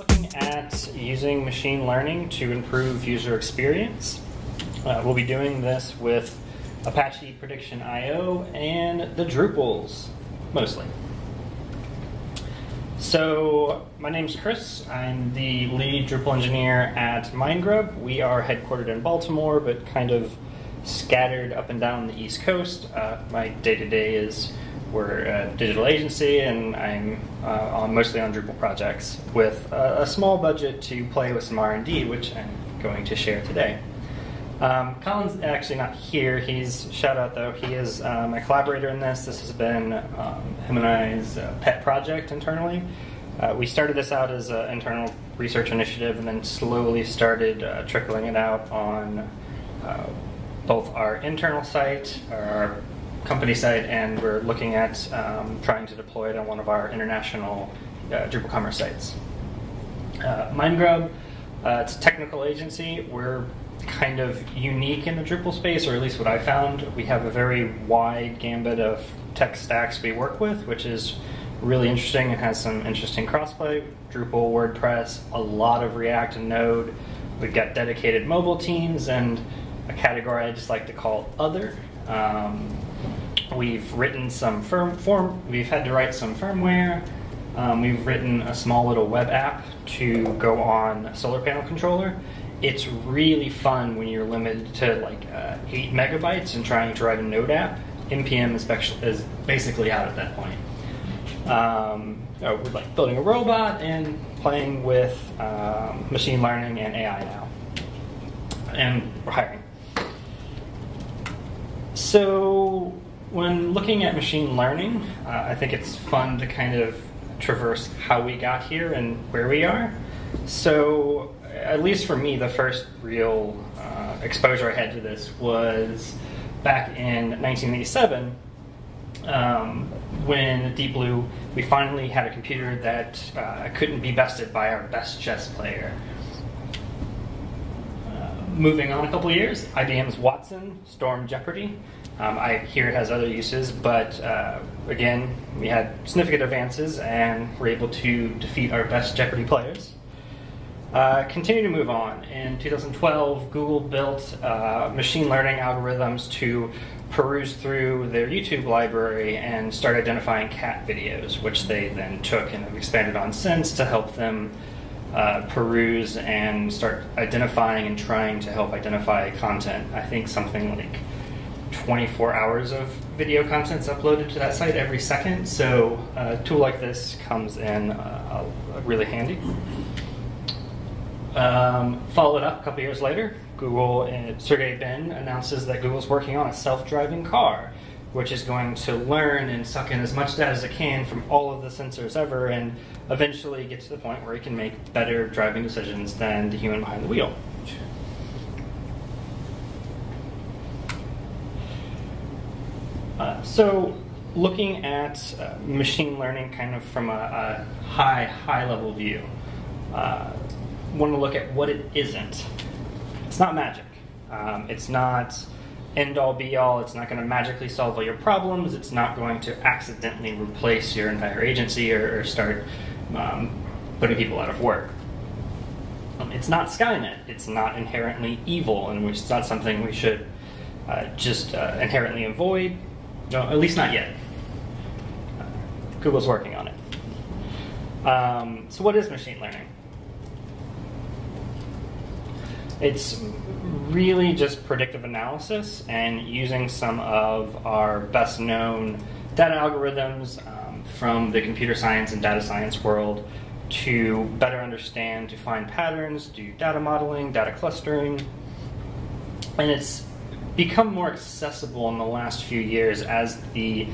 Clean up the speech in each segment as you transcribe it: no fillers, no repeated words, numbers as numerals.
Looking at using machine learning to improve user experience. We'll be doing this with Apache Prediction IO and the Drupals, mostly. So, my name's Chris. I'm the lead Drupal engineer at MindGrub. We are headquartered in Baltimore, but kind of scattered up and down the East Coast. My day-to-day is we're a digital agency, and I'm mostly on Drupal projects with a small budget to play with some R&D, which I'm going to share today. Colin's actually not here. Shout out though, he is my collaborator in this. This has been him and I's pet project internally. We started this out as an internal research initiative and then slowly started trickling it out on both our internal site, our company site, and we're looking at trying to deploy it on one of our international Drupal commerce sites. MindGrub, it's a technical agency. We're kind of unique in the Drupal space, or at least what I found. We have a very wide gambit of tech stacks we work with, which is really interesting and has some interesting crossplay. Drupal, WordPress, a lot of React and Node. We've got dedicated mobile teams and a category I just like to call other. We've written some we've had to write some firmware. We've written a small little web app to go on a solar panel controller. It's really fun when you're limited to like 8 megabytes and trying to write a Node app. NPM is basically out at that point. We're like building a robot and playing with machine learning and AI now. And we're hiring. So when looking at machine learning, I think it's fun to kind of traverse how we got here and where we are. So at least for me, the first real exposure I had to this was back in 1987 when Deep Blue, we finally had a computer that couldn't be bested by our best chess player. Moving on a couple of years, IBM's Watson stormed Jeopardy! I hear it has other uses, but again, we had significant advances and were able to defeat our best Jeopardy! Players. Continue to move on. In 2012, Google built machine learning algorithms to peruse through their YouTube library and start identifying cat videos, which they then took and have expanded on since to help them peruse and start identifying and trying to help identify content. I think something like 24 hours of video content's uploaded to that site every second, so a tool like this comes in really handy. Followed up a couple years later, Google and Sergey Brin announces that Google's working on a self-driving car, which is going to learn and suck in as much data as it can from all of the sensors ever and eventually get to the point where it can make better driving decisions than the human behind the wheel. So looking at machine learning kind of from a high-level view, want to look at what it isn't. It's not magic. It's not end-all be-all. It's not going to magically solve all your problems. It's not going to accidentally replace your entire agency or start putting people out of work. It's not Skynet. It's not inherently evil, and it's not something we should just inherently avoid. No, at least not yet. Google's working on it. So what is machine learning? It's really just predictive analysis and using some of our best known data algorithms from the computer science and data science world to better understand, to find patterns, do data modeling, data clustering. And it's become more accessible in the last few years as the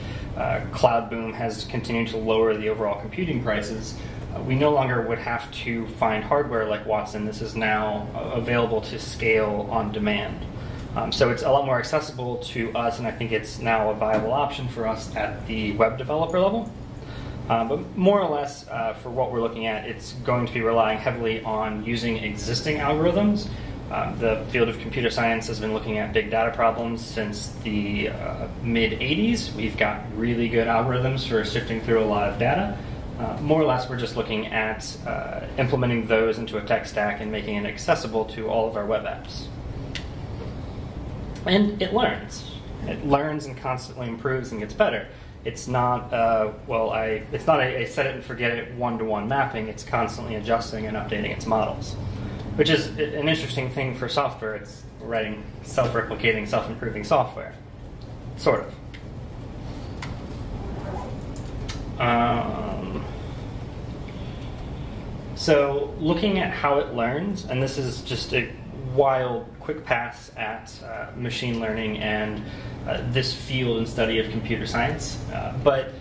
cloud boom has continued to lower the overall computing prices. We no longer would have to find hardware like Watson. This is now available to scale on demand. So it's a lot more accessible to us, and I think it's now a viable option for us at the web developer level. But more or less, for what we're looking at, it's going to be relying heavily on using existing algorithms. The field of computer science has been looking at big data problems since the mid-'80s. We've got really good algorithms for sifting through a lot of data. More or less, we're just looking at implementing those into a tech stack and making it accessible to all of our web apps. And it learns. It learns and constantly improves and gets better. It's not it's not a set it and forget it one-to-one mapping. It's constantly adjusting and updating its models, which is an interesting thing for software. It's writing self-replicating, self-improving software, sort of. So looking at how it learns, and this is just a wild, quick pass at machine learning and this field and study of computer science. But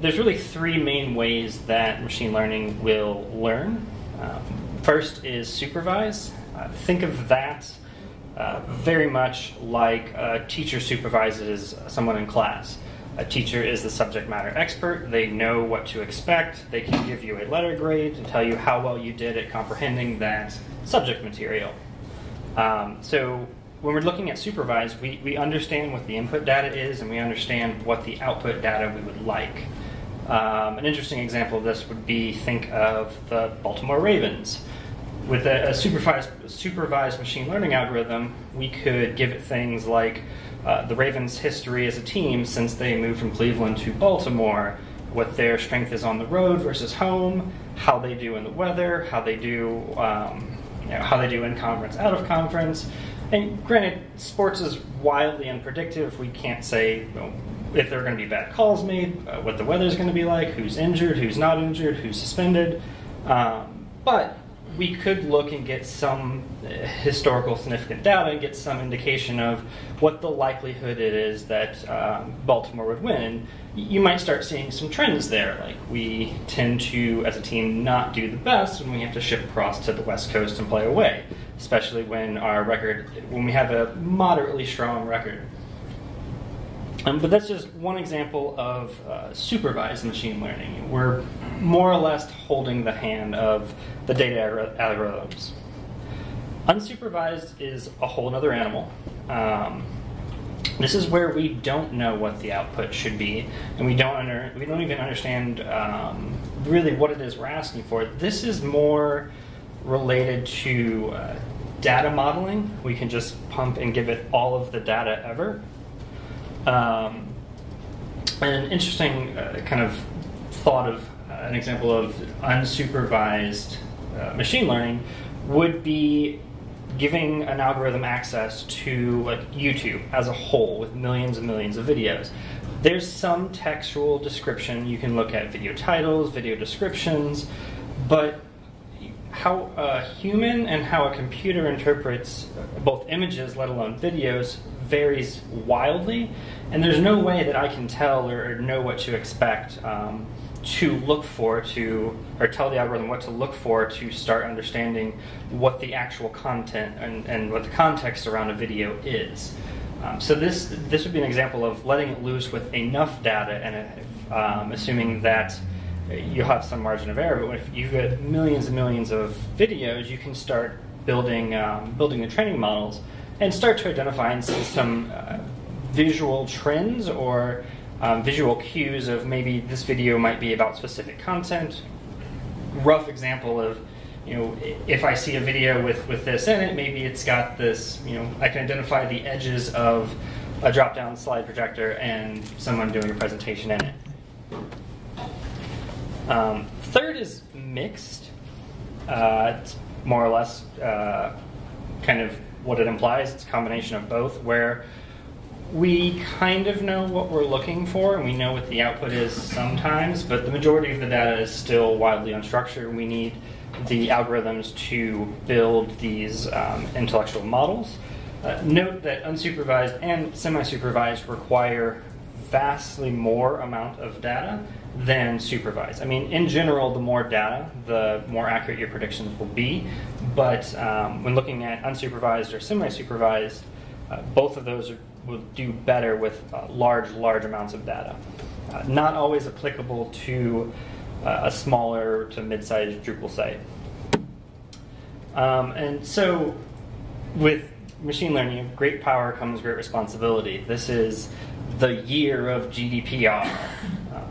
there's really three main ways that machine learning will learn. First is supervise. Think of that very much like a teacher supervises someone in class. A teacher is the subject matter expert. They know what to expect. They can give you a letter grade to tell you how well you did at comprehending that subject material. So when we're looking at supervise, we understand what the input data is and we understand what the output data we would like. An interesting example of this would be, think of the Baltimore Ravens. With a supervised machine learning algorithm, we could give it things like the Ravens' history as a team since they moved from Cleveland to Baltimore, what their strength is on the road versus home, how they do in the weather, how they do how they do in conference, out of conference. And granted, sports is wildly unpredictable. We can't say if there are going to be bad calls made, what the weather is going to be like, who's injured, who's not injured, who's suspended. But we could look and get some historical significant data and get some indication of what the likelihood it is that Baltimore would win. And you might start seeing some trends there. Like, we tend to, as a team, not do the best when we have to ship across to the West Coast and play away, especially when when we have a moderately strong record. But that's just one example of supervised machine learning. We're more or less holding the hand of the data algorithms. Unsupervised is a whole other animal. This is where we don't know what the output should be, and we don't even understand really what it is we're asking for. This is more related to data modeling. We can just pump and give it all of the data ever. An interesting kind of thought of an example of unsupervised machine learning would be giving an algorithm access to YouTube as a whole with millions and millions of videos. There's some textual description. You can look at video titles, video descriptions, but how a human and how a computer interprets both images, let alone videos, varies wildly, and there's no way that I can tell or know what to expect to look for or tell the algorithm what to look for to start understanding what the actual content and what the context around a video is. So this would be an example of letting it loose with enough data and assuming that you'll have some margin of error, but if you've got millions and millions of videos, you can start building the training models and start to identify and see some visual trends or visual cues of maybe this video might be about specific content. Rough example of, if I see a video with this in it, maybe it's got this, I can identify the edges of a drop-down slide projector and someone doing a presentation in it. Third is mixed. It's more or less kind of what it implies. It's a combination of both, where we kind of know what we're looking for and we know what the output is sometimes, but the majority of the data is still wildly unstructured. We need the algorithms to build these intellectual models. Note that unsupervised and semi-supervised require vastly more amount of data than supervised. I mean, in general, the more data, the more accurate your predictions will be. But when looking at unsupervised or semi-supervised, both of those will do better with large amounts of data. Not always applicable to a smaller to mid-sized Drupal site. And so, with machine learning, great power comes great responsibility. This is the year of GDPR.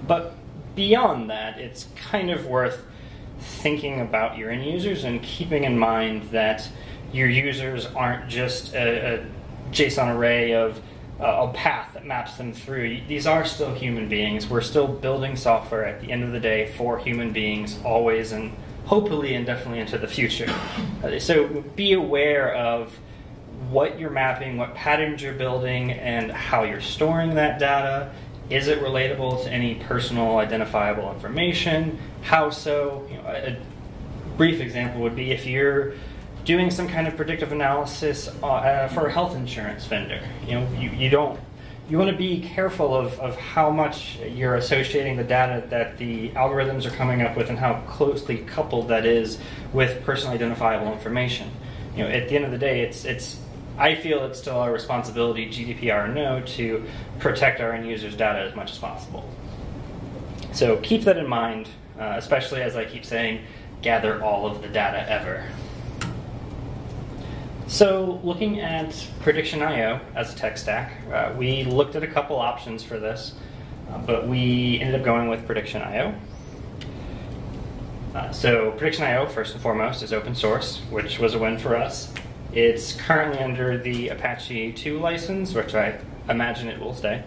But beyond that, it's kind of worth thinking about your end users and keeping in mind that your users aren't just a JSON array of a path that maps them through. These are still human beings. We're still building software at the end of the day for human beings, always and hopefully indefinitely into the future. So be aware of what you're mapping, what patterns you're building, and how you're storing that data. Is it relatable to any personal identifiable information? How so? A brief example would be if you're doing some kind of predictive analysis for a health insurance vendor. You want to be careful of how much you're associating the data that the algorithms are coming up with and how closely coupled that is with personally identifiable information. At the end of the day, I feel it's still our responsibility, GDPR or no, to protect our end users' data as much as possible. So keep that in mind, especially as I keep saying, gather all of the data ever. So looking at Prediction.io as a tech stack, we looked at a couple options for this, but we ended up going with Prediction.io. So Prediction.io, first and foremost, is open source, which was a win for us. It's currently under the Apache 2 license, which I imagine it will stay.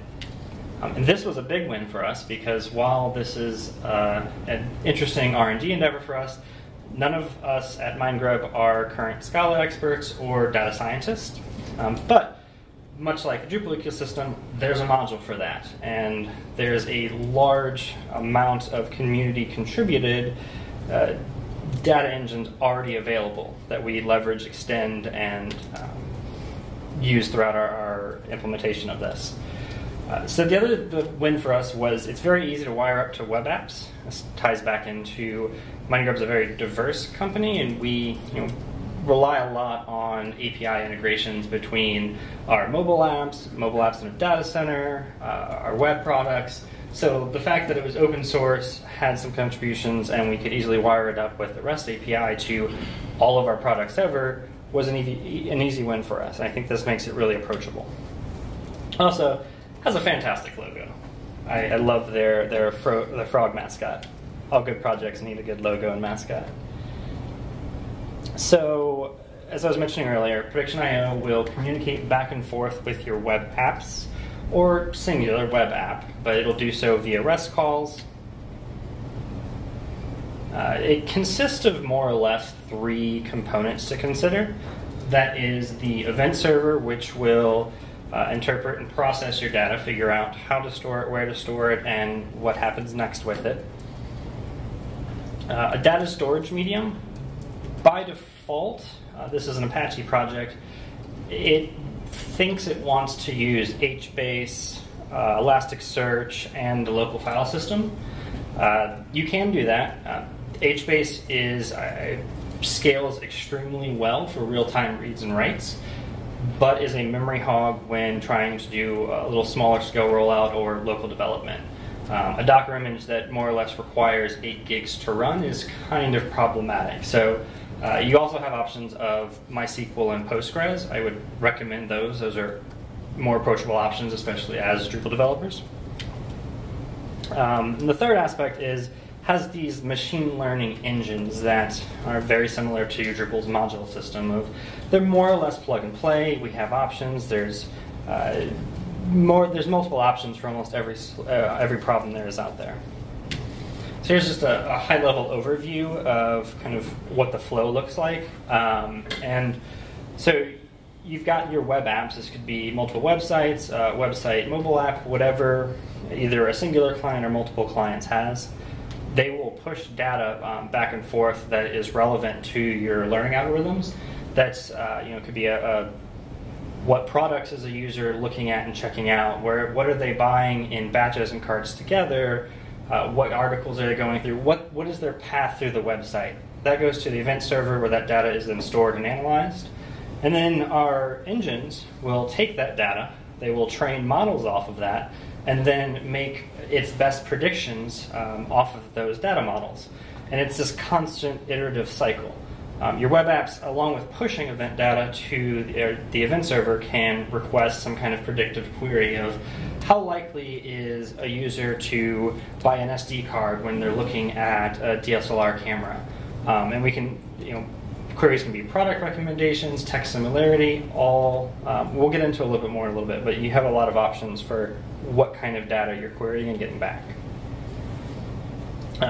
And this was a big win for us because while this is an interesting R&D endeavor for us, none of us at MindGrub are current Scala experts or data scientists. But much like the Drupal ecosystem, there's a module for that. And there's a large amount of community contributed data engines already available that we leverage, extend, and use throughout our implementation of this. So the other win for us was it's very easy to wire up to web apps. This ties back into MindGrub's a very diverse company, and we rely a lot on API integrations between our mobile apps in a data center, our web products. So the fact that it was open source, had some contributions, and we could easily wire it up with the REST API to all of our products ever was an easy win for us. I think this makes it really approachable. Also, has a fantastic logo. I love their frog mascot. All good projects need a good logo and mascot. So, as I was mentioning earlier, Prediction.io will communicate back and forth with your web apps or singular web app, but it'll do so via REST calls. It consists of more or less 3 components to consider. That is the event server, which will interpret and process your data, figure out how to store it, where to store it, and what happens next with it. A data storage medium. By default, this is an Apache project, it thinks it wants to use HBase, Elasticsearch, and the local file system. You can do that. HBase scales extremely well for real-time reads and writes, but is a memory hog when trying to do a little smaller scale rollout or local development. A Docker image that more or less requires 8 gigs to run is kind of problematic. So you also have options of MySQL and Postgres. I would recommend those. Those are more approachable options, especially as Drupal developers. And the third aspect has these machine learning engines that are very similar to Drupal's module system. They're more or less plug and play. We have options. There's multiple options for almost every problem there is out there. So here's just a high-level overview of kind of what the flow looks like. And so you've got your web apps. This could be multiple websites, website, mobile app, whatever either a singular client or multiple clients has. They will push data back and forth that is relevant to your learning algorithms. That's could be what products is a user looking at and checking out? What are they buying in batches and carts together? What articles are they going through? What is their path through the website? That goes to the event server where that data is then stored and analyzed. And then our engines will take that data, they will train models off of that, and then make its best predictions off of those data models. And it's this constant iterative cycle. Your web apps, along with pushing event data to the event server, can request some kind of predictive query of how likely is a user to buy an SD card when they're looking at a DSLR camera. And we can, queries can be product recommendations, text similarity, all. We'll get into a little bit more in a little bit, but you have a lot of options for what kind of data you're querying and getting back.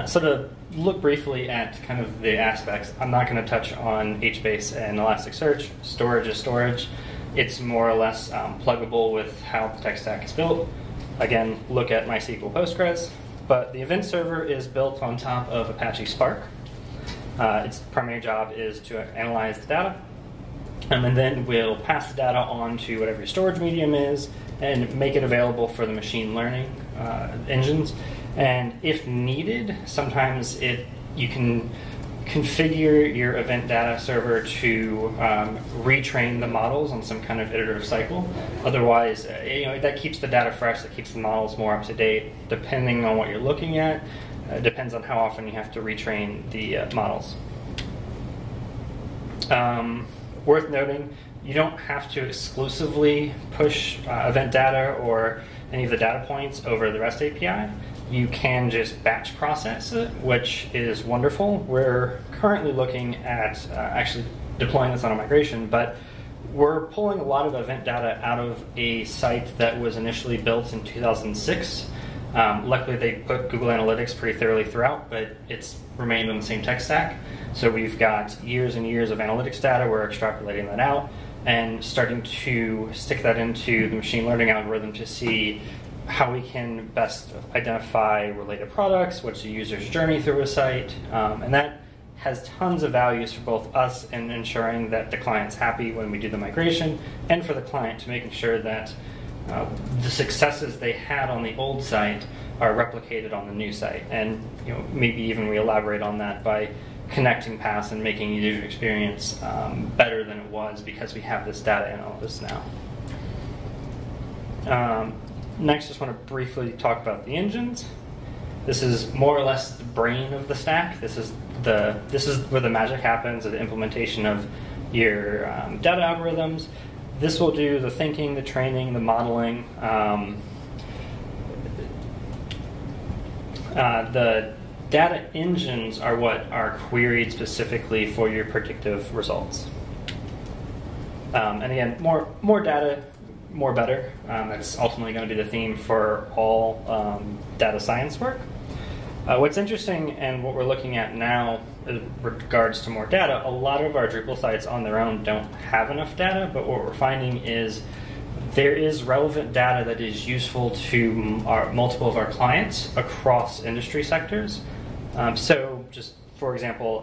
So to look briefly at kind of the aspects, I'm not going to touch on HBase and Elasticsearch. Storage is storage. It's more or less pluggable with how the tech stack is built. Again, look at MySQL Postgres. But the event server is built on top of Apache Spark. Its primary job is to analyze the data, and then we'll pass the data on to whatever your storage medium is and make it available for the machine learning engines. And if needed, sometimes you can configure your event data server to retrain the models on some kind of iterative cycle. Otherwise, that keeps the data fresh, that keeps the models more up to date, depending on what you're looking at. Depends on how often you have to retrain the models. Worth noting, you don't have to exclusively push event data or any of the data points over the REST API. You can just batch process it, which is wonderful. We're currently looking at actually deploying this on a migration, but we're pulling a lot of event data out of a site that was initially built in 2006. Luckily, they put Google Analytics pretty thoroughly throughout, but it's remained on the same tech stack. So we've got years and years of analytics data. We're extrapolating that out and starting to stick that into the machine learning algorithm to see how we can best identify related products, what's the user's journey through a site, and that has tons of values for both us in ensuring that the client's happy when we do the migration, and for the client to making sure that the successes they had on the old site are replicated on the new site. And maybe even we elaborate on that by connecting paths and making the user experience better than it was because we have this data in all this now. Next, just want to briefly talk about the engines. This is more or less the brain of the stack. This is where the magic happens, the implementation of your data algorithms. This will do the thinking, the training, the modeling. The data engines are what are queried specifically for your predictive results. And again, more data, more better. That's ultimately going to be the theme for all data science work. What's interesting and what we're looking at now in regards to more data, a lot of our Drupal sites on their own don't have enough data, but what we're finding is there is relevant data that is useful to multiple of our clients across industry sectors. So just for example,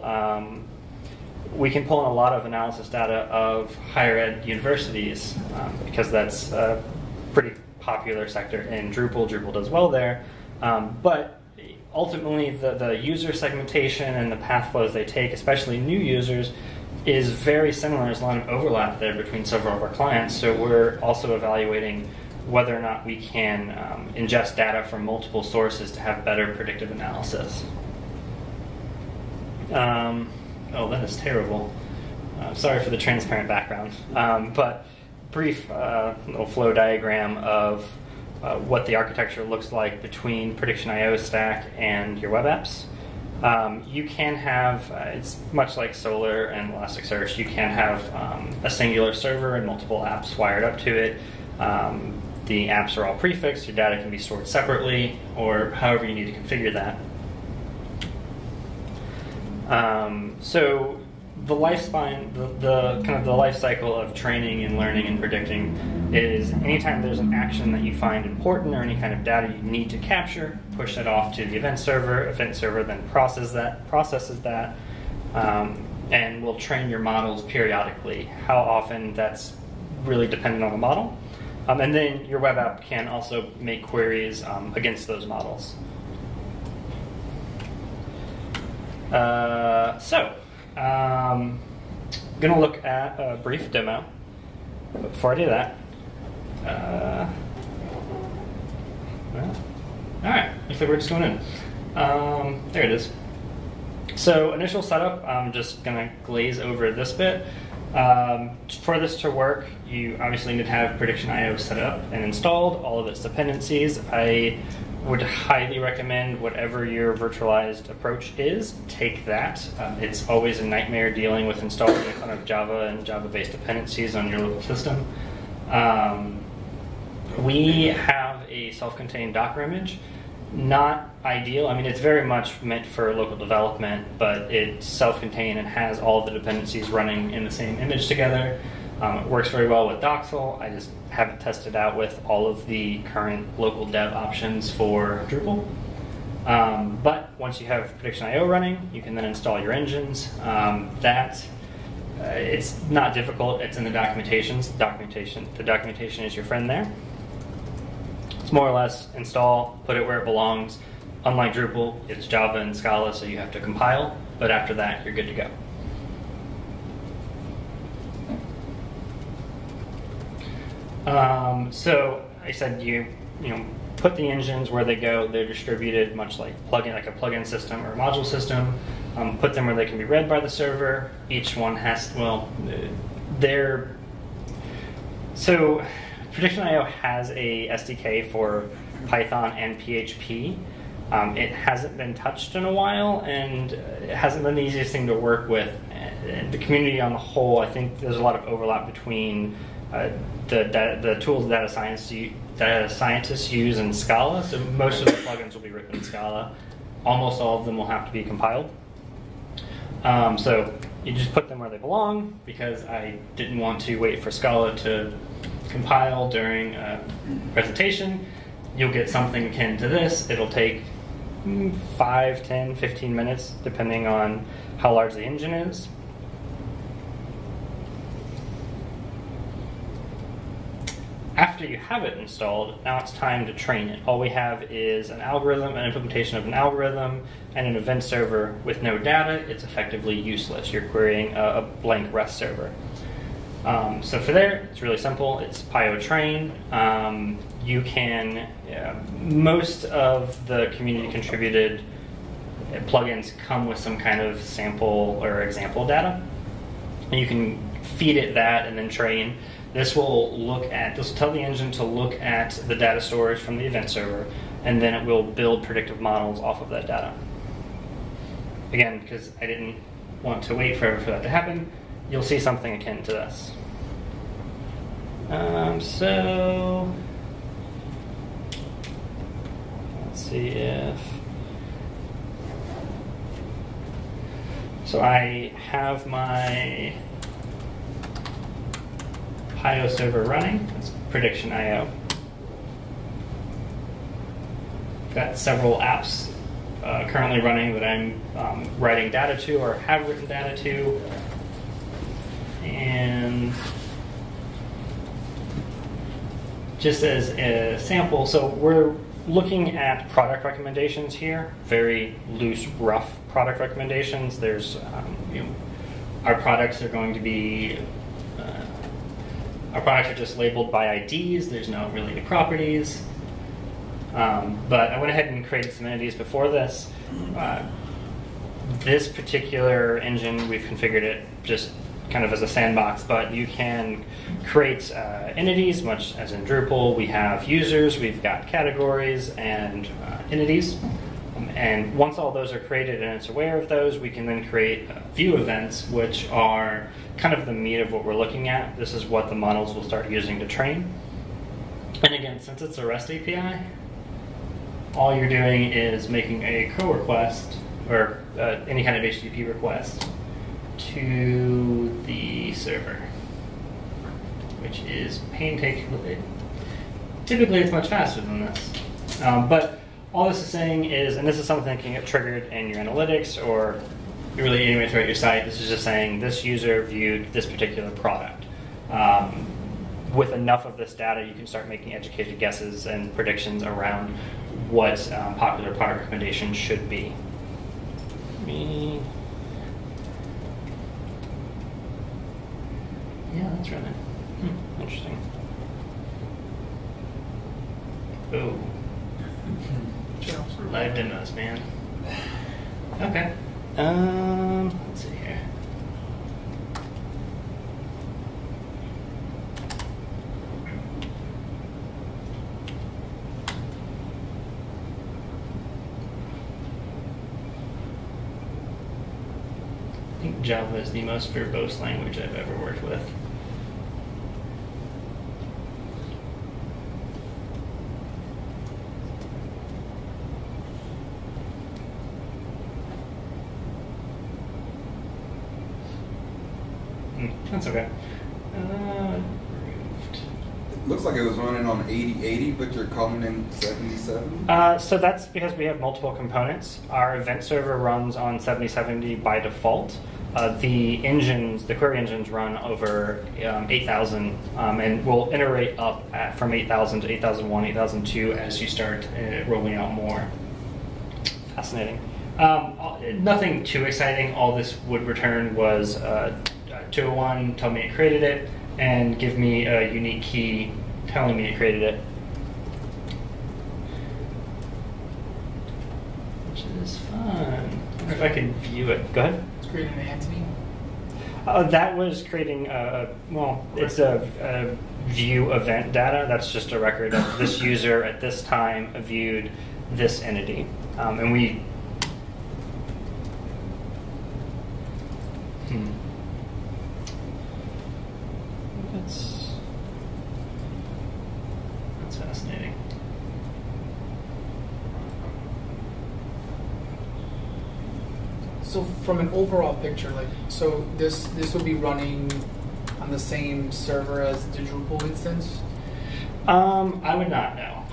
we can pull in a lot of analysis data of higher ed universities because that's a pretty popular sector in Drupal. Drupal does well there. But ultimately, the user segmentation and the path flows they take, especially new users, is very similar. There's a lot of overlap there between several of our clients. So we're also evaluating whether or not we can ingest data from multiple sources to have better predictive analysis. Oh, that is terrible. Sorry for the transparent background. But brief little flow diagram of what the architecture looks like between Prediction.io stack and your web apps. You can have, it's much like Solar and Elasticsearch, you can have a singular server and multiple apps wired up to it. The apps are all prefixed, your data can be stored separately, or however you need to configure that. So the lifespan, the kind of the life cycle of training and learning and predicting is anytime there's an action that you find important or any kind of data you need to capture, push that off to the event server then processes that, and will train your models periodically. How often, that's really dependent on the model. And then your web app can also make queries against those models. I'm going to look at a brief demo. But before I do that, well, all right, looks like we're just going in. There it is. So initial setup, I'm just going to glaze over this bit. For this to work, you obviously need to have prediction.io set up and installed, all of its dependencies. I would highly recommend whatever your virtualized approach is, take that. It's always a nightmare dealing with installing a ton of Java and Java-based dependencies on your local system. We have a self-contained Docker image. Not ideal. I mean, it's very much meant for local development, but it's self-contained and has all of the dependencies running in the same image together. It works very well with Doxel. I just haven't tested out with all of the current local dev options for Drupal. But once you have prediction.io running, you can then install your engines. It's not difficult. It's in the documentations. The documentation is your friend there. It's more or less install, put it where it belongs. Unlike Drupal, it's Java and Scala, so you have to compile. But after that, you're good to go. So I said you put the engines where they go. They're distributed much like a plugin system or a module system. Put them where they can be read by the server. Each one has, so Prediction.io has a SDK for Python and PHP. It hasn't been touched in a while, and it hasn't been the easiest thing to work with. The community on the whole, I think there's a lot of overlap between the tools data scientists use in Scala. So most of the plugins will be written in Scala. Almost all of them will have to be compiled. So you just put them where they belong, because I didn't want to wait for Scala to compile during a presentation. You'll get something akin to this. It'll take 5, 10, 15 minutes, depending on how large the engine is. After you have it installed, now it's time to train it. All we have is an algorithm, an implementation of an algorithm, and an event server with no data. It's effectively useless. You're querying a blank REST server. So for there, it's really simple. It's PyoTrain. You can, most of the community contributed plugins come with some kind of sample or example data. And you can feed it that and then train. This will tell the engine to look at the data stores from the event server, and then it will build predictive models off of that data. Again, because I didn't want to wait forever for that to happen, you'll see something akin to this. So let's see if... So I have my Pyo server running. It's prediction.io. I've got several apps currently running that I'm writing data to or have written data to. And just as a sample, so we're looking at product recommendations here, very loose, rough product recommendations. There's, our products are going to be, our products are just labeled by IDs. There's no related properties. But I went ahead and created some entities before this. This particular engine, we've configured it just kind of as a sandbox, but you can create entities, much as in Drupal. We have users, we've got categories, and entities. And once all those are created and it's aware of those, we can then create view events, which are kind of the meat of what we're looking at. This is what the models will start using to train. And again, since it's a REST API, all you're doing is making a curl request, or any kind of HTTP request, to the server, which is painstakingly. Typically, it's much faster than this. But all this is saying is, and this is something that can get triggered in your analytics or really anywhere throughout your site, this is just saying this user viewed this particular product. With enough of this data, you can start making educated guesses and predictions around what popular product recommendations should be. Yeah, that's running. Interesting. Oh. Live demos, man. Okay. Let's see here. I think Java is the most verbose language I've ever worked with. That's okay. It looks like it was running on 8080, but you're calling in 7070? So that's because we have multiple components. Our event server runs on 7070 by default. The query engines run over 8000, and will iterate up from 8000 to 8001, 8002 as you start rolling out more. Fascinating. Nothing too exciting. All this would return was 201, tell me it created it, and give me a unique key telling me it created it. Which is fun. I wonder if I can view it. Go ahead. It's creating an entity? That was creating it's a view event data. That's just a record of this user at this time viewed this entity. And we That's fascinating. So from an overall picture, so this would be running on the same server as the Drupal instance? I would not know.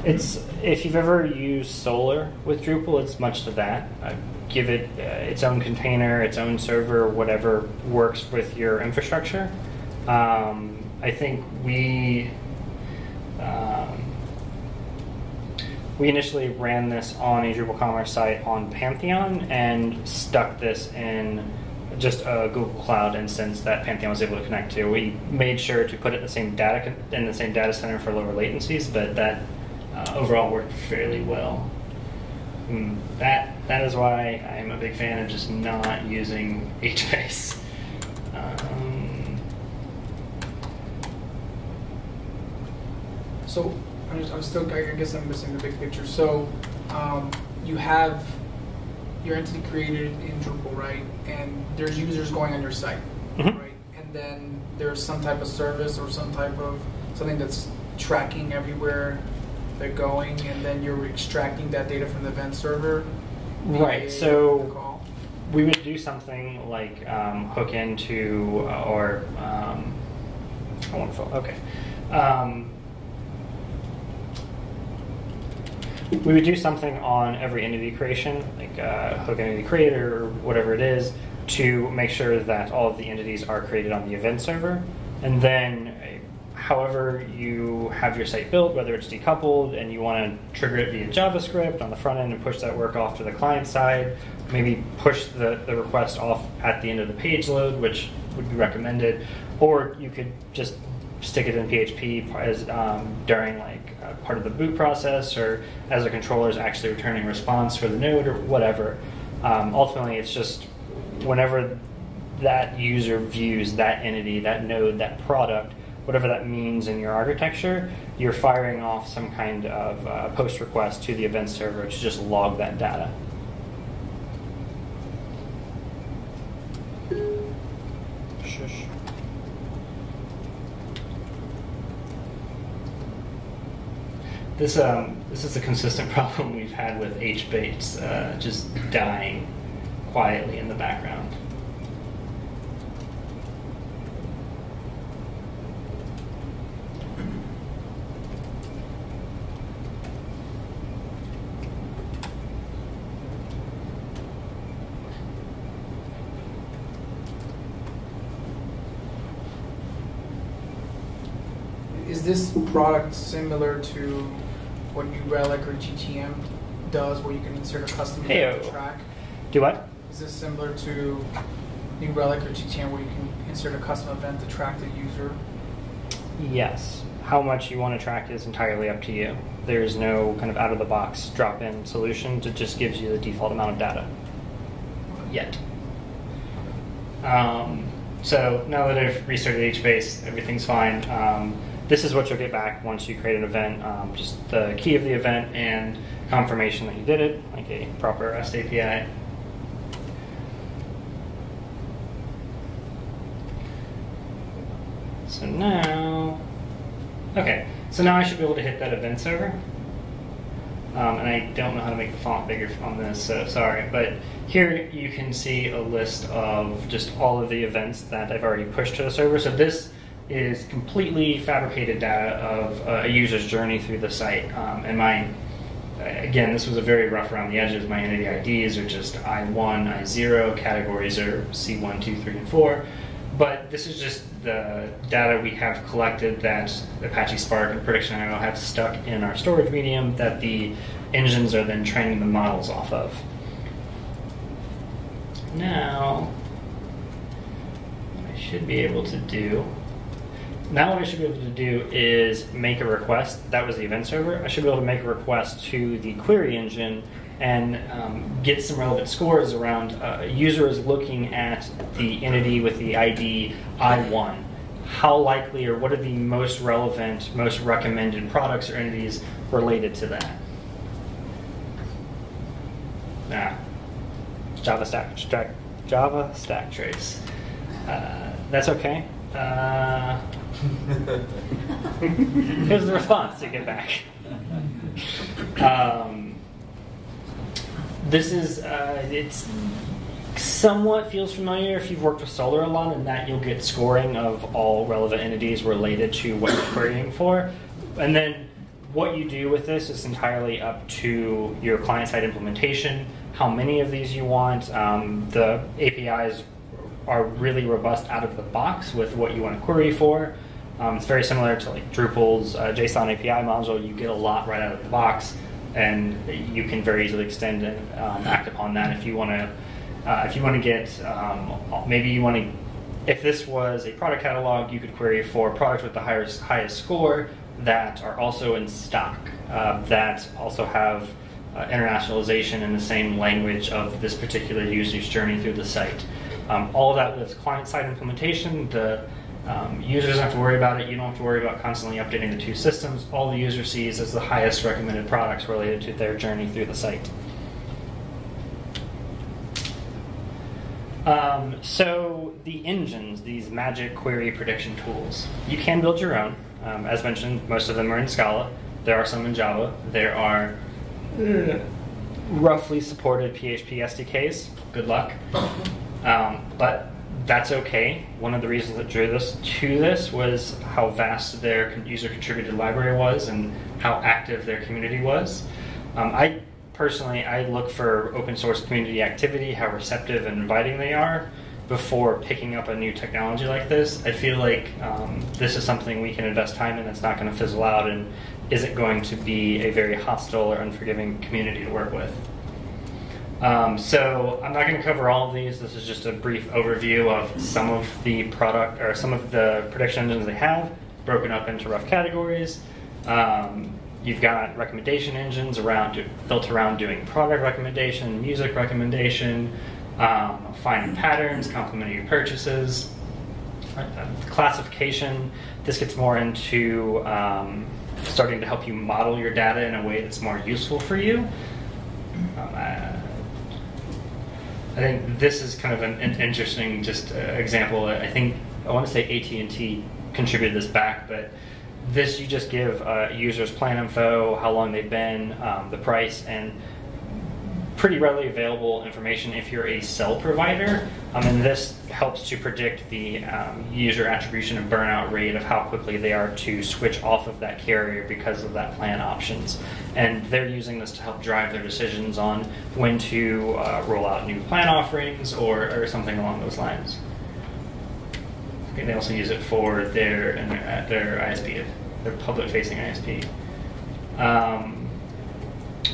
If you've ever used Solar with Drupal, it's much to that. Give it its own container, its own server, whatever works with your infrastructure. I think we initially ran this on a Drupal Commerce site on Pantheon and stuck this in just a Google Cloud instance that Pantheon was able to connect to. We made sure to put it in the same data center for lower latencies, but that overall worked fairly well. That is why I'm a big fan of just not using HBase. So I guess I'm missing the big picture. So you have your entity created in Drupal, right? And there's users going on your site, right? And then there's some type of service or something that's tracking everywhere they're going, and then you're extracting that data from the event server. Right. So we would do something like hook into wonderful. Okay. We would do something on every entity creation, like hook entity creator or whatever it is, to make sure that all of the entities are created on the event server. And then however you have your site built, whether it's decoupled and you want to trigger it via JavaScript on the front end and push that work off to the client side, maybe push the request off at the end of the page load, which would be recommended, or you could just stick it in PHP as during part of the boot process, or as the controller is actually returning response for the node or whatever. Ultimately, it's just whenever that user views that entity, that node, that product, whatever that means in your architecture, you're firing off some kind of post request to the event server to just log that data. Shush. This is a consistent problem we've had with HBase, just dying quietly in the background. Is this product similar to what New Relic or GTM does, where you can insert a custom event to track? Do what? Is this similar to New Relic or GTM, where you can insert a custom event to track the user? Yes. How much you want to track is entirely up to you. There's no kind of out-of-the-box drop-in solution. It just gives you the default amount of data. yet. So now that I've restarted HBase, everything's fine. This is what you'll get back once you create an event, just the key of the event and confirmation that you did it, like a proper REST API. So now, okay, so now I should be able to hit that event server. And I don't know how to make the font bigger on this, so sorry. But here you can see a list of just all of the events that I've already pushed to the server. So this is completely fabricated data of a user's journey through the site. And again, this was a very rough around the edges. My entity IDs are just I1, I0, categories are C1, 2, 3, and 4. But this is just the data we have collected that Apache Spark and Prediction.io have stuck in our storage medium that the engines are then training the models off of. Now, what I should be able to do is make a request. That was the event server. I should be able to make a request to the query engine and get some relevant scores around a user is looking at the entity with the ID I1. How likely or what are the most relevant, most recommended products or entities related to that? Java stack trace. That's okay. Here's the response to get back. This is, it's somewhat feels familiar if you've worked with Solr a lot, in that you'll get scoring of all relevant entities related to what you're querying for. And then what you do with this is entirely up to your client-side implementation, how many of these you want. The APIs are really robust out of the box with what you want to query for. It's very similar to like Drupal's JSON API module. You get a lot right out of the box, and you can very easily extend and act upon that if you want to. If you want to get, maybe you want to, if this was a product catalog, you could query for products with the highest score that are also in stock, that also have internationalization in the same language of this particular user's journey through the site. All of that with client-side implementation, the user doesn't have to worry about it. You don't have to worry about constantly updating the two systems. All the user sees is the highest recommended products related to their journey through the site. So the engines, these magic query prediction tools, you can build your own. As mentioned, most of them are in Scala. There are some in Java. There are roughly supported PHP SDKs. Good luck. But that's okay. One of the reasons that drew us to this was how vast their user-contributed library was and how active their community was. Personally, I look for open source community activity, how receptive and inviting they are, before picking up a new technology like this. I feel like this is something we can invest time in that's not going to fizzle out and isn't going to be a very hostile or unforgiving community to work with. So I'm not going to cover all of these. This is just a brief overview of some of the product or some of the prediction engines they have, broken up into rough categories. You've got recommendation engines built around doing product recommendation, music recommendation, finding patterns, complementing your purchases, classification. This gets more into starting to help you model your data in a way that's more useful for you. I think this is kind of an interesting example. I want to say AT&T contributed this back, but this you just give users plan info, how long they've been, the price, and pretty readily available information if you're a cell provider. And this helps to predict the user attribution and burnout rate of how quickly they are to switch off of that carrier because of that plan options. And they're using this to help drive their decisions on when to roll out new plan offerings or something along those lines. And they also use it for their ISP, their public-facing ISP.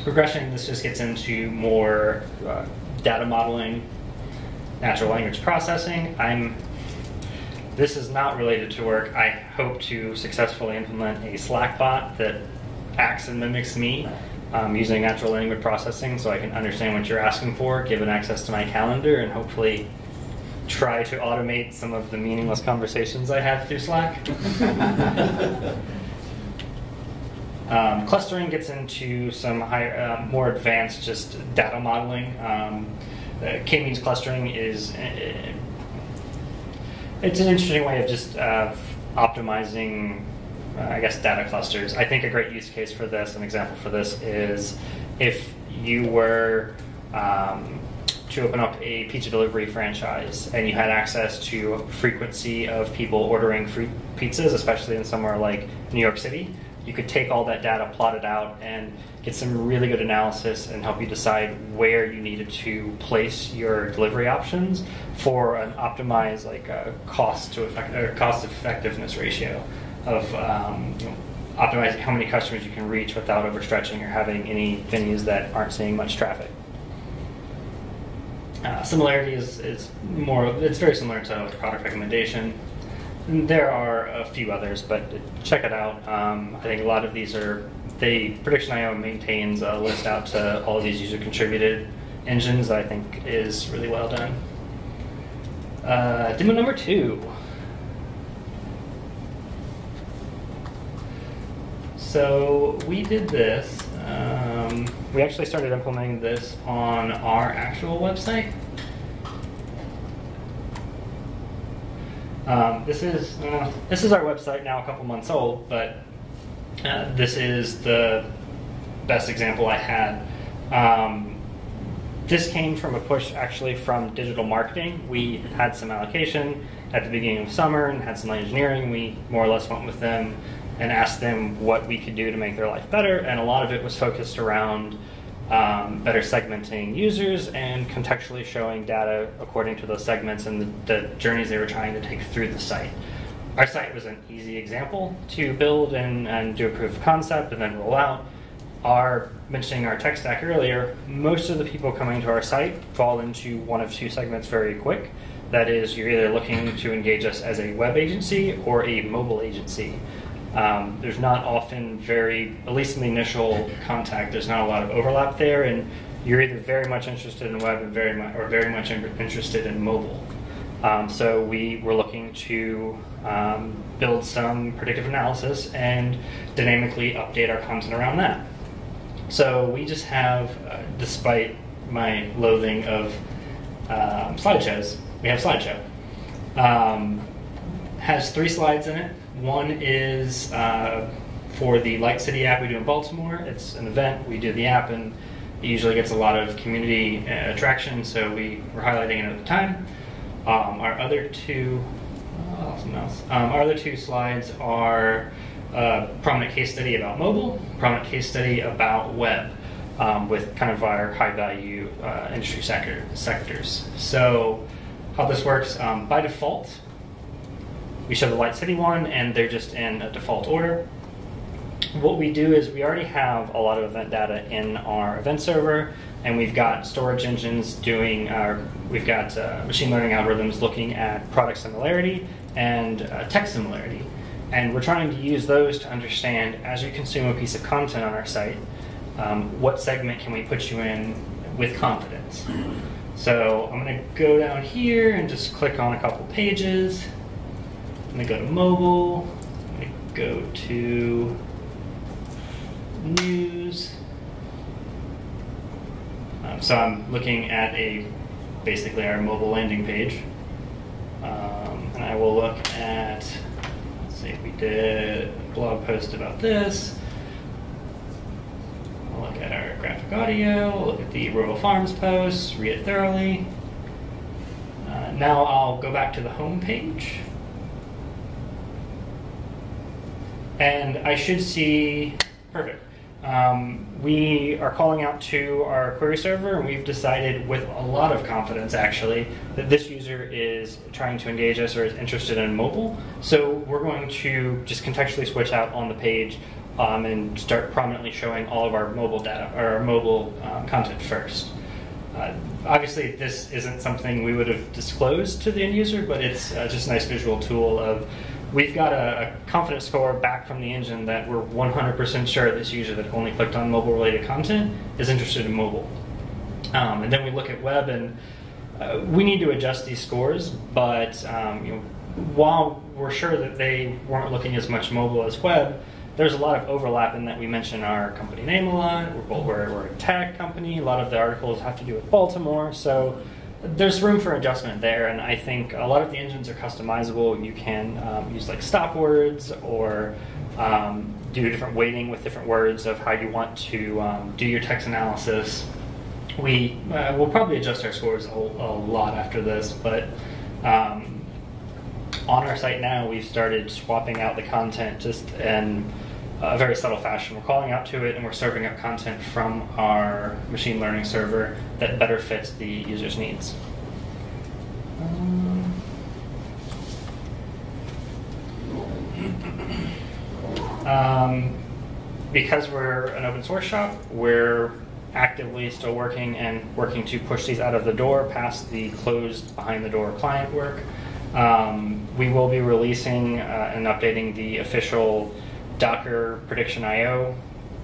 Regression, this just gets into more data modeling, natural language processing. This is not related to work. I hope to successfully implement a Slack bot that acts and mimics me using natural language processing, so I can understand what you're asking for, give it access to my calendar, and hopefully try to automate some of the meaningless conversations I have through Slack. Clustering gets into some higher, more advanced just data modeling. K-means clustering is it's an interesting way of just optimizing, I guess, data clusters. I think a great use case for this, an example for this, is if you were to open up a pizza delivery franchise and you had access to frequency of people ordering free pizzas, especially in somewhere like New York City, you could take all that data, plot it out, and get some really good analysis and help you decide where you needed to place your delivery options for an optimized cost effectiveness ratio of optimizing how many customers you can reach without overstretching or having any venues that aren't seeing much traffic. Similarity is it's very similar to product recommendation. There are a few others, but check it out. I think a lot of these are, Prediction.io maintains a list out to all of these user contributed engines that I think is really well done. Demo number 2. So we did this. We actually started implementing this on our actual website. This is our website now, a couple months old, but this is the best example I had. This came from a push actually from digital marketing. We had some allocation at the beginning of summer and had some engineering. We more or less went with them and asked them what we could do to make their life better, and a lot of it was focused around better segmenting users and contextually showing data according to those segments and the journeys they were trying to take through the site. Our site was an easy example to build and do a proof of concept and then roll out. Mentioning our tech stack earlier, most of the people coming to our site fall into one of two segments very quick. That is, you're either looking to engage us as a web agency or a mobile agency. There's not often at least in the initial contact, there's not a lot of overlap there, and you're either very much interested in web and very much interested in mobile. So we were looking to build some predictive analysis and dynamically update our content around that. So we just have, despite my loathing of slideshows, we have slideshow. Has 3 slides in it. One is for the Light City app we do in Baltimore. It's an event, we do the app, and it usually gets a lot of community traction, so we're highlighting it at the time. Our other two slides are prominent case study about mobile, prominent case study about web, with kind of our high-value industry sectors. So how this works, by default, we show the Light City one, and they're just in a default order. What we do is we already have a lot of event data in our event server, and we've got storage engines we've got machine learning algorithms looking at product similarity and text similarity. And we're trying to use those to understand, as you consume a piece of content on our site, what segment can we put you in with confidence. So I'm going to go down here and just click on a couple pages. I'm going to go to mobile. I'm going to go to news. So I'm looking at basically our mobile landing page. And I will look at, let's see, we did a blog post about this. I'll look at our graphic audio, we'll look at the rural farms post, read it thoroughly. Now I'll go back to the home page. And I should see, perfect. We are calling out to our query server, and we've decided with a lot of confidence, actually, that this user is trying to engage us or is interested in mobile. So we're going to just contextually switch out on the page and start prominently showing all of our mobile data, or our mobile content first. Obviously, this isn't something we would have disclosed to the end user, but it's just a nice visual tool of we've got a confidence score back from the engine that we're 100% sure this user that only clicked on mobile-related content is interested in mobile. And then we look at web, and we need to adjust these scores, but while we're sure that they weren't looking as much mobile as web, there's a lot of overlap in that we mention our company name a lot. We're a tech company. A lot of the articles have to do with Baltimore, so there's room for adjustment there. And I think a lot of the engines are customizable. You can use like stop words or do different weighting with different words of how you want to do your text analysis. We'll probably adjust our scores a lot after this, but on our site now, we've started swapping out the content just in a very subtle fashion. We're calling out to it, and we're serving up content from our machine learning server that better fits the user's needs. Because we're an open source shop, we're actively still working to push these out of the door past the closed behind the door client work. We will be releasing and updating the official Docker prediction IO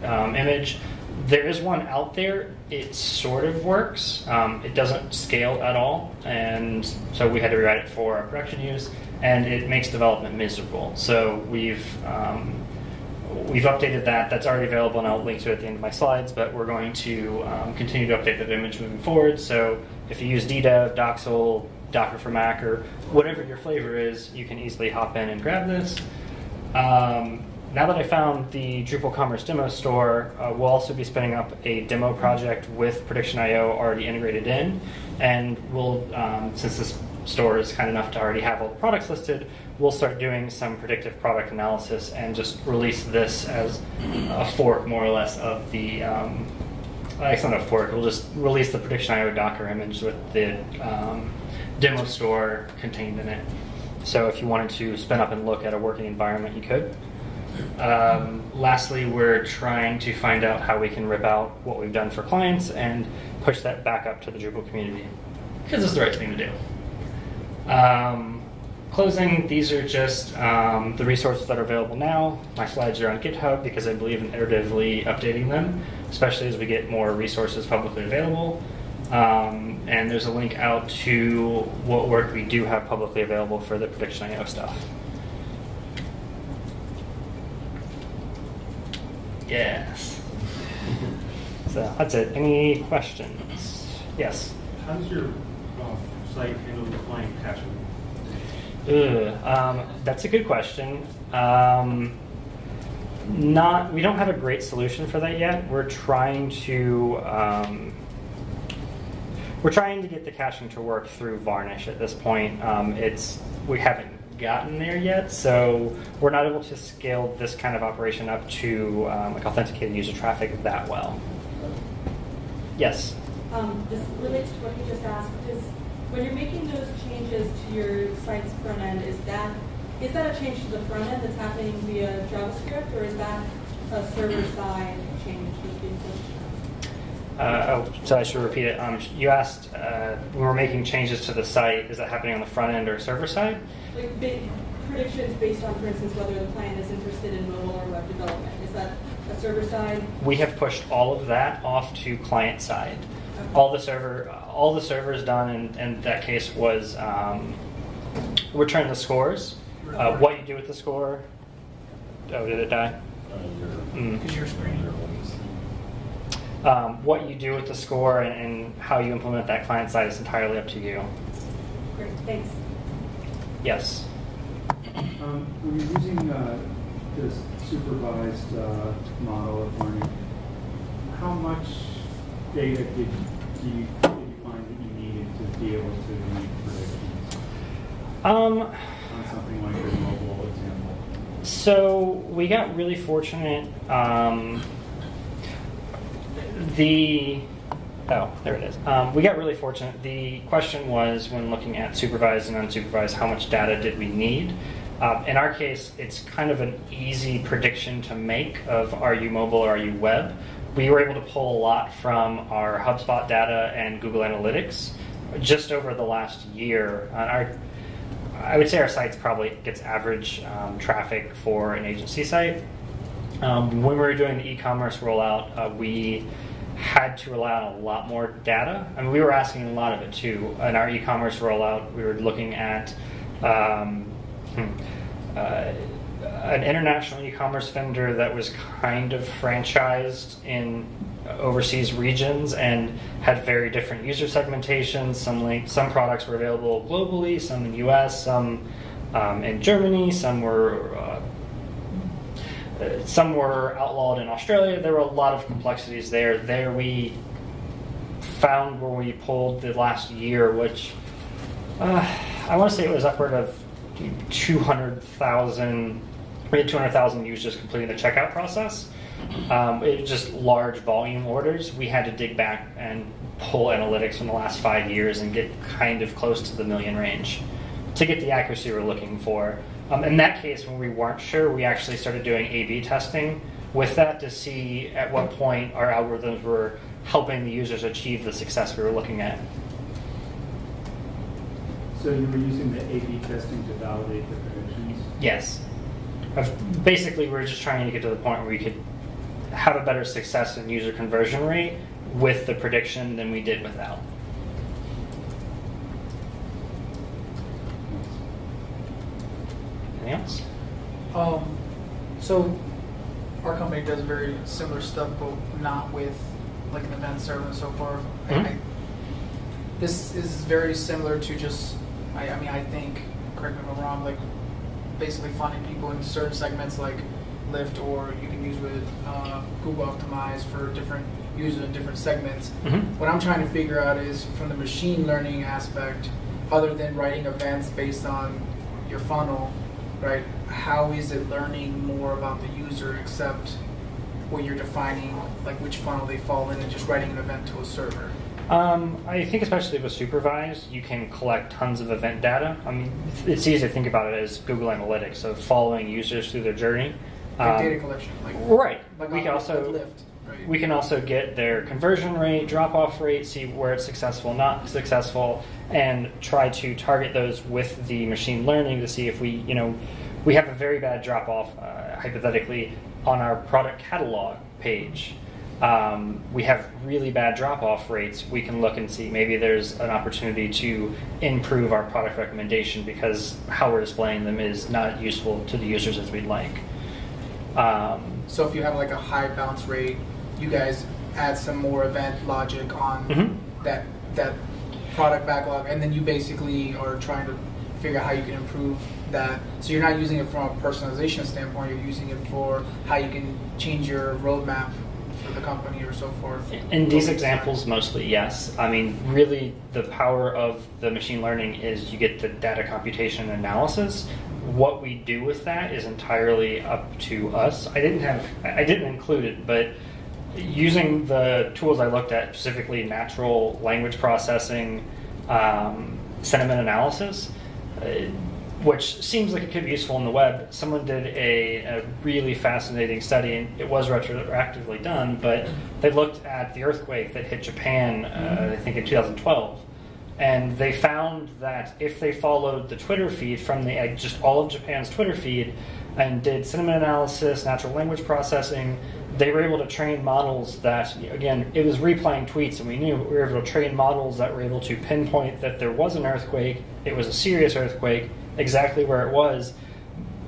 image. There is one out there. It sort of works. It doesn't scale at all, and so we had to rewrite it for our production use, and it makes development miserable. So we've updated that. That's already available, and I'll link to it at the end of my slides, but we're going to continue to update that image moving forward. So if you use DDEV, Doxel, Docker for Mac, or whatever your flavor is, you can easily hop in and grab this. Now that I found the Drupal Commerce demo store, we'll also be spinning up a demo project with Prediction.io already integrated in, and we'll, since this store is kind enough to already have all the products listed, we'll start doing some predictive product analysis and just release this as a fork, more or less, of the, it's not a fork, we'll just release the Prediction.io Docker image with the demo store contained in it. So if you wanted to spin up and look at a working environment, you could. Lastly, we're trying to find out how we can rip out what we've done for clients and push that back up to the Drupal community, because it's the right thing to do. Closing, these are just the resources that are available now. My slides are on GitHub because I believe in iteratively updating them, especially as we get more resources publicly available. And there's a link out to what work we do have publicly available for the Prediction.io stuff. Yes. So that's it. Any questions? Yes. How does your site handle the client caching? That's a good question. We don't have a great solution for that yet. We're trying to get the caching to work through Varnish at this point. We haven't gotten there yet, so we're not able to scale this kind of operation up to like authenticated user traffic that well. Yes? This relates to what you just asked. When you're making those changes to your site's front end, is that a change to the front end that's happening via JavaScript, or is that a server-side change that's being pushed? So I should repeat it. You asked when we're making changes to the site, is that happening on the front end or server side? Like predictions based on, for instance, whether the client is interested in mobile or web development. Is that a server side? We have pushed all of that off to client side. Okay. All the servers done in that case was return the scores. What you do with the score? Oh, did it die? Because your screen. What you do with the score and how you implement that client side is entirely up to you. Great, thanks. Yes. When you're using this supervised model of learning, how much data did you find that you needed to be able to make predictions on something like your mobile example? So we got really fortunate. There it is. We got really fortunate. The question was, when looking at supervised and unsupervised, how much data did we need? In our case, it's kind of an easy prediction to make of are you mobile or are you web. We were able to pull a lot from our HubSpot data and Google Analytics just over the last year. I would say our site probably gets average traffic for an agency site. When we were doing the e-commerce rollout, we had to rely on a lot more data. I mean, we were asking a lot of it too. In our e-commerce rollout, we were looking at an international e-commerce vendor that was kind of franchised in overseas regions and had very different user segmentations. Some products were available globally, some in the US, some in Germany, some were outlawed in Australia. There were a lot of complexities there. There we found where we pulled the last year, which I want to say it was upward of 200,000. We had 200,000 users completing the checkout process. It was just large volume orders. We had to dig back and pull analytics from the last 5 years and get kind of close to the million range to get the accuracy we're looking for. In that case, when we weren't sure, we actually started doing A/B testing with that to see at what point our algorithms were helping the users achieve the success we were looking at. So you were using the A/B testing to validate the predictions? Yes. Basically, we were just trying to get to the point where we could have a better success in user conversion rate with the prediction than we did without. Anything else? So our company does very similar stuff, but not with like an event server and so forth. Mm-hmm. This is very similar to just, I think, correct me if I'm wrong, like basically finding people in certain segments like Lyft, or you can use with Google Optimize for different users in different segments. Mm-hmm. What I'm trying to figure out is from the machine learning aspect, other than writing events based on your funnel, right? How is it learning more about the user except what you're defining, like which funnel they fall in, and just writing an event to a server? I think especially with supervised, you can collect tons of event data. I mean, it's easy to think about it as Google Analytics, so following users through their journey. Like data collection, like right. Like we can also Lyft, right? We can also get their conversion rate, drop-off rate, see where it's successful, not successful, and try to target those with the machine learning to see if we have a very bad drop-off, hypothetically, on our product catalog page. We have really bad drop-off rates. We can look and see maybe there's an opportunity to improve our product recommendation because how we're displaying them is not useful to the users as we'd like. So if you have like a high bounce rate, you guys add some more event logic on Mm-hmm. that product backlog, and then you basically are trying to figure out how you can improve that. So you're not using it from a personalization standpoint, you're using it for how you can change your roadmap for the company or so forth. In these examples, mostly yes. I mean, really the power of the machine learning is you get the data computation and analysis. What we do with that is entirely up to us. I didn't include it, but using the tools I looked at, specifically natural language processing, sentiment analysis, which seems like it could be useful in the web. Someone did a really fascinating study, and it was retroactively done, but they looked at the earthquake that hit Japan, I think in 2012. And they found that if they followed the Twitter feed from just all of Japan's Twitter feed and did sentiment analysis, natural language processing, they were able to train models that, again, it was replaying tweets, and we knew we were able to train models that were able to pinpoint that there was an earthquake, it was a serious earthquake, exactly where it was,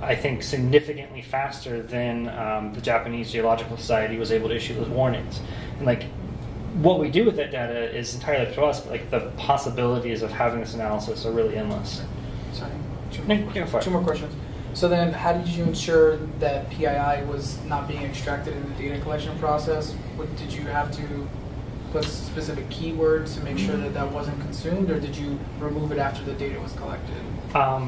I think significantly faster than the Japanese Geological Society was able to issue those warnings. And what we do with that data is entirely up to us, but the possibilities of having this analysis are really endless. Sorry, Two more questions. So then how did you ensure that PII was not being extracted in the data collection process? Did you have to put specific keywords to make sure that that wasn't consumed, or did you remove it after the data was collected?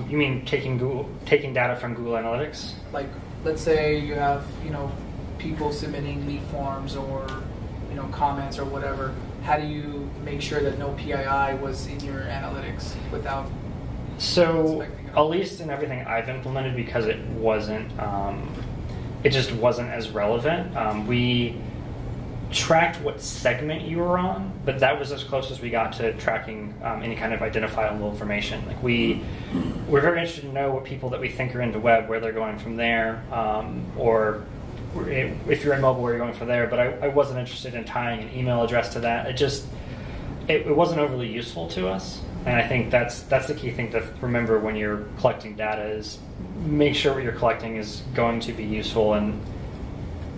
You mean taking data from Google Analytics? Like, let's say you have, people submitting lead forms or, comments or whatever. How do you make sure that no PII was in your analytics without? So, at least in everything I've implemented, because it wasn't, it just wasn't as relevant. tracked what segment you were on, but that was as close as we got to tracking any kind of identifiable information. Like we're very interested to know what people that we think are into web, where they're going from there, or if you're in mobile, where you're going from there. But I wasn't interested in tying an email address to that. It wasn't overly useful to us, and I think that's the key thing to remember when you're collecting data is make sure what you're collecting is going to be useful, and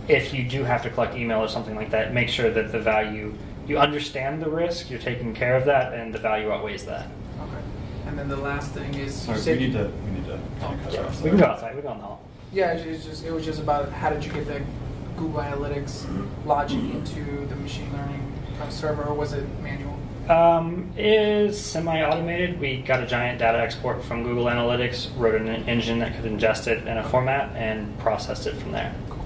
if you do have to collect email or something like that, make sure that the value, you understand the risk, you're taking care of that, and the value outweighs that. Okay. And then the last thing is... Sorry, we need to We can go outside, we can go in the hall. Yeah, it was just about how did you get the Google Analytics logic into the machine learning server, or was it manual? It is semi-automated. We got a giant data export from Google Analytics, wrote an engine that could ingest it in a format, and processed it from there. Cool.